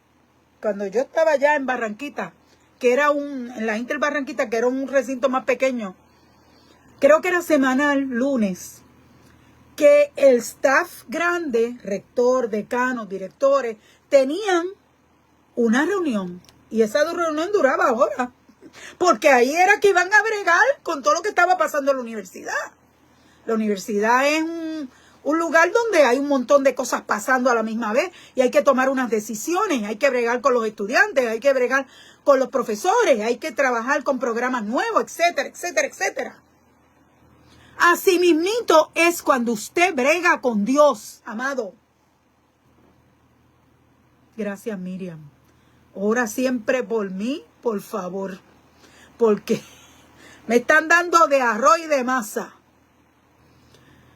cuando yo estaba allá en Barranquita, que era en la Inter Barranquita, que era un recinto más pequeño, creo que era semanal, lunes, que el staff grande, rector, decanos, directores, tenían una reunión. Y esa reunión duraba horas. Porque ahí era que iban a bregar con todo lo que estaba pasando en la universidad. La universidad es un lugar donde hay un montón de cosas pasando a la misma vez. Y hay que tomar unas decisiones. Hay que bregar con los estudiantes. Hay que bregar con los profesores. Hay que trabajar con programas nuevos, etcétera, etcétera, etcétera. Así mismito es cuando usted brega con Dios, amado. Gracias, Miriam. Ora siempre por mí, por favor. Porque me están dando de arroz y de masa.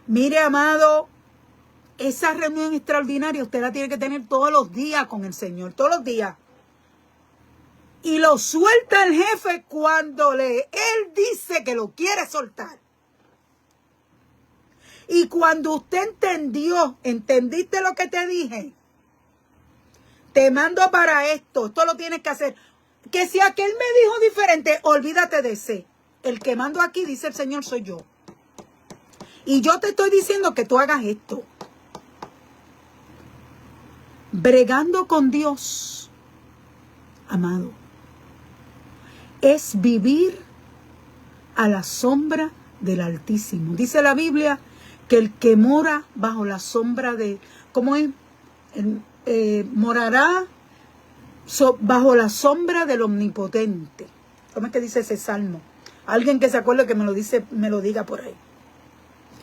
Mire, amado, esa reunión extraordinaria usted la tiene que tener todos los días con el Señor. Todos los días. Y lo suelta el jefe cuando él dice que lo quiere soltar. Y cuando usted entendiste lo que te dije, te mando para esto lo tienes que hacer. Que si aquel me dijo diferente, olvídate de ese. El que mando aquí, dice el Señor, soy yo. Y yo te estoy diciendo que tú hagas esto. Bregando con Dios, amado, es vivir a la sombra del Altísimo. Dice la Biblia que el que mora bajo la sombra de... ¿Cómo es? Morará bajo la sombra del Omnipotente. ¿Cómo es que dice ese salmo? Alguien que se acuerde que me lo diga por ahí.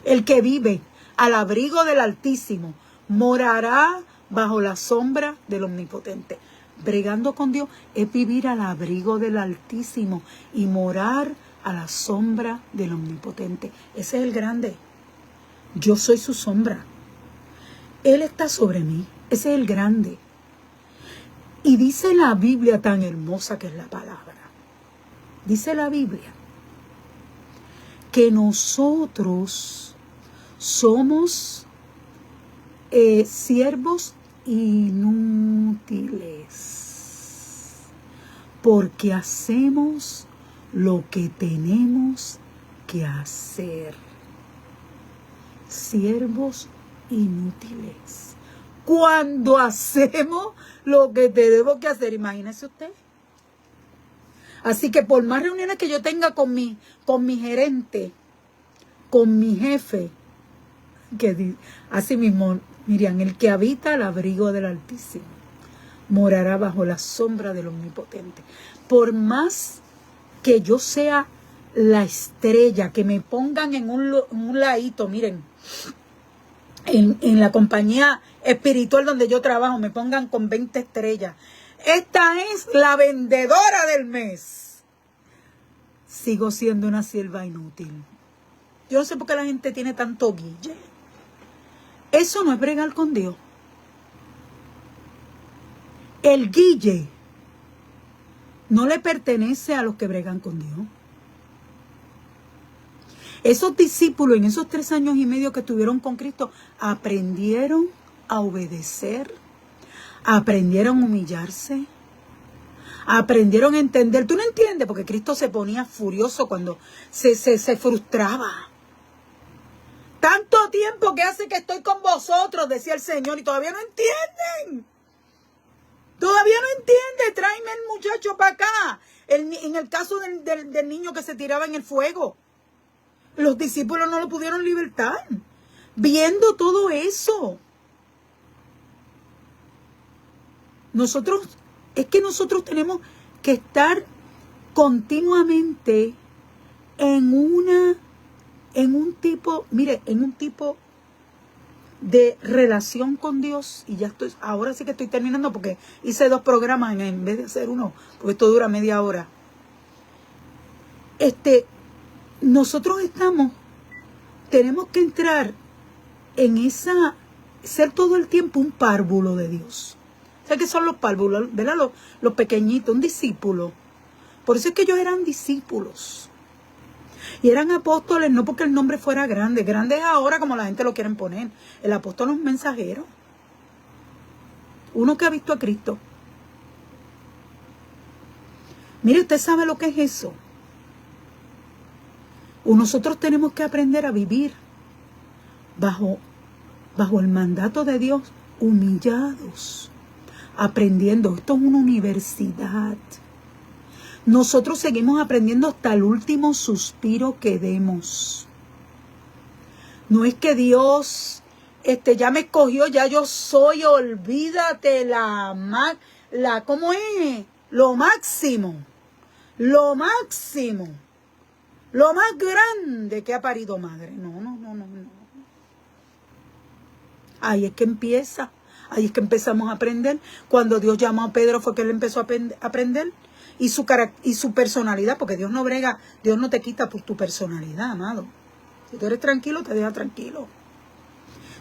El que vive al abrigo del Altísimo morará bajo la sombra del Omnipotente. Bregando con Dios es vivir al abrigo del Altísimo y morar a la sombra del Omnipotente. Ese es el grande. Yo soy su sombra. Él está sobre mí. Ese es el grande. Y dice la Biblia tan hermosa que es la palabra. Dice la Biblia que nosotros somos siervos inútiles. Porque hacemos lo que tenemos que hacer. Siervos inútiles. Cuando hacemos lo que tenemos que hacer, imagínese usted. Así que por más reuniones que yo tenga con mi gerente, con mi jefe, que así mismo, Miriam, el que habita al abrigo del Altísimo, morará bajo la sombra del Omnipotente. Por más que yo sea la estrella, que me pongan en un ladito, miren, en la compañía espiritual donde yo trabajo, me pongan con 20 estrellas. Esta es la vendedora del mes. Sigo siendo una sierva inútil. Yo no sé por qué la gente tiene tanto guille. Eso no es bregar con Dios. El guille no le pertenece a los que bregan con Dios. Esos discípulos en esos 3 años y medio que estuvieron con Cristo aprendieron a obedecer, aprendieron a humillarse, aprendieron a entender. Tú no entiendes porque Cristo se ponía furioso cuando se frustraba. Tanto tiempo que hace que estoy con vosotros, decía el Señor, y todavía no entienden. Todavía no entienden. Tráeme el muchacho para acá. En el caso del niño que se tiraba en el fuego. Los discípulos no lo pudieron libertar. Viendo todo eso. Nosotros tenemos que estar continuamente en un tipo de relación con Dios, y ya estoy, ahora sí que estoy terminando porque hice 2 programas en vez de hacer uno, porque esto dura media hora. Nosotros tenemos que entrar en ser todo el tiempo un párvulo de Dios. ¿Sabes qué son los párvulos? ¿Verdad? Los pequeñitos, un discípulo. Por eso es que ellos eran discípulos. Y eran apóstoles, no porque el nombre fuera grande. Grande es ahora como la gente lo quiere poner. El apóstol es un mensajero. Uno que ha visto a Cristo. Mire, usted sabe lo que es eso. Nosotros tenemos que aprender a vivir bajo el mandato de Dios, humillados, aprendiendo. Esto es una universidad. Nosotros seguimos aprendiendo hasta el último suspiro que demos. No es que Dios ya me escogió, ya yo soy, olvídate, ¿cómo es? Lo máximo, lo máximo, lo más grande que ha parido madre. No. Ahí es que empieza, ahí es que empezamos a aprender. Cuando Dios llamó a Pedro fue que él empezó a aprender. Y su personalidad, porque Dios no brega, Dios no te quita por tu personalidad, amado. Si tú eres tranquilo, te deja tranquilo.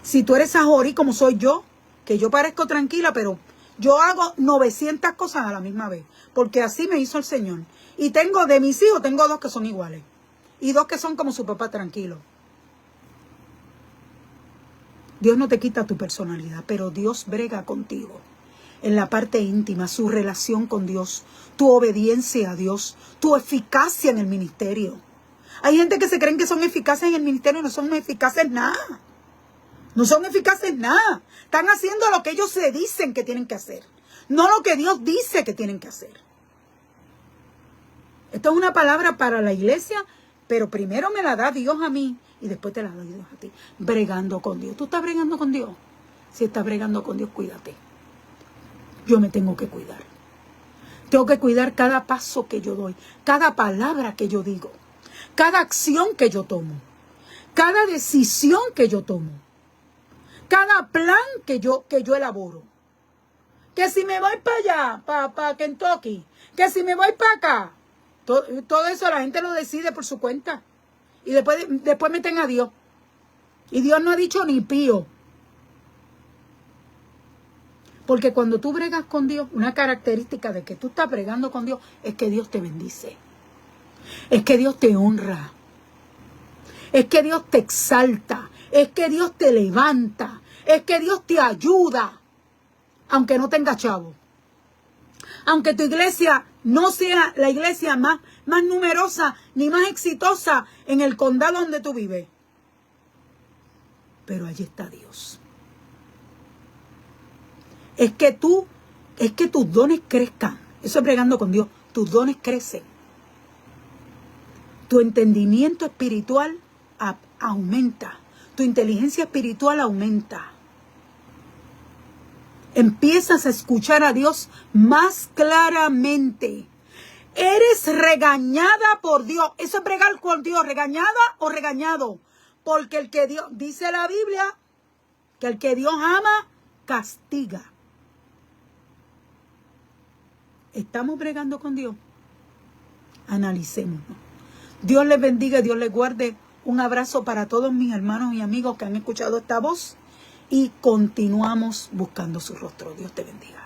Si tú eres ajorí como soy yo, que yo parezco tranquila, pero yo hago 900 cosas a la misma vez, porque así me hizo el Señor. Y de mis hijos, tengo 2 que son iguales. Y 2 que son como su papá, tranquilo. Dios no te quita tu personalidad, pero Dios brega contigo. En la parte íntima, su relación con Dios, tu obediencia a Dios, tu eficacia en el ministerio. Hay gente que se creen que son eficaces en el ministerio y no son eficaces nada. No son eficaces nada. Están haciendo lo que ellos se dicen que tienen que hacer, no lo que Dios dice que tienen que hacer. Esto es una palabra para la iglesia, pero primero me la da Dios a mí y después te la da Dios a ti. Bregando con Dios. ¿Tú estás bregando con Dios? Si estás bregando con Dios, cuídate. Yo me tengo que cuidar. Tengo que cuidar cada paso que yo doy, cada palabra que yo digo, cada acción que yo tomo, cada decisión que yo tomo, cada plan que yo elaboro. Que si me voy para allá, para Kentucky, que si me voy para acá, todo eso la gente lo decide por su cuenta. Y después meten a Dios. Y Dios no ha dicho ni pío. Porque cuando tú bregas con Dios, una característica de que tú estás bregando con Dios es que Dios te bendice. Es que Dios te honra. Es que Dios te exalta. Es que Dios te levanta. Es que Dios te ayuda. Aunque no tengas chavo. Aunque tu iglesia no sea la iglesia más numerosa ni más exitosa en el condado donde tú vives. Pero allí está Dios. Es que tus dones crezcan. Eso es bregando con Dios. Tus dones crecen. Tu entendimiento espiritual aumenta. Tu inteligencia espiritual aumenta. Empiezas a escuchar a Dios más claramente. Eres regañada por Dios. Eso es bregar con Dios. ¿Regañada o regañado? Porque el que Dios, dice la Biblia, que el que Dios ama, castiga. ¿Estamos bregando con Dios? Analicémonos. Dios les bendiga, Dios les guarde. Un abrazo para todos mis hermanos y amigos que han escuchado esta voz. Y continuamos buscando su rostro. Dios te bendiga.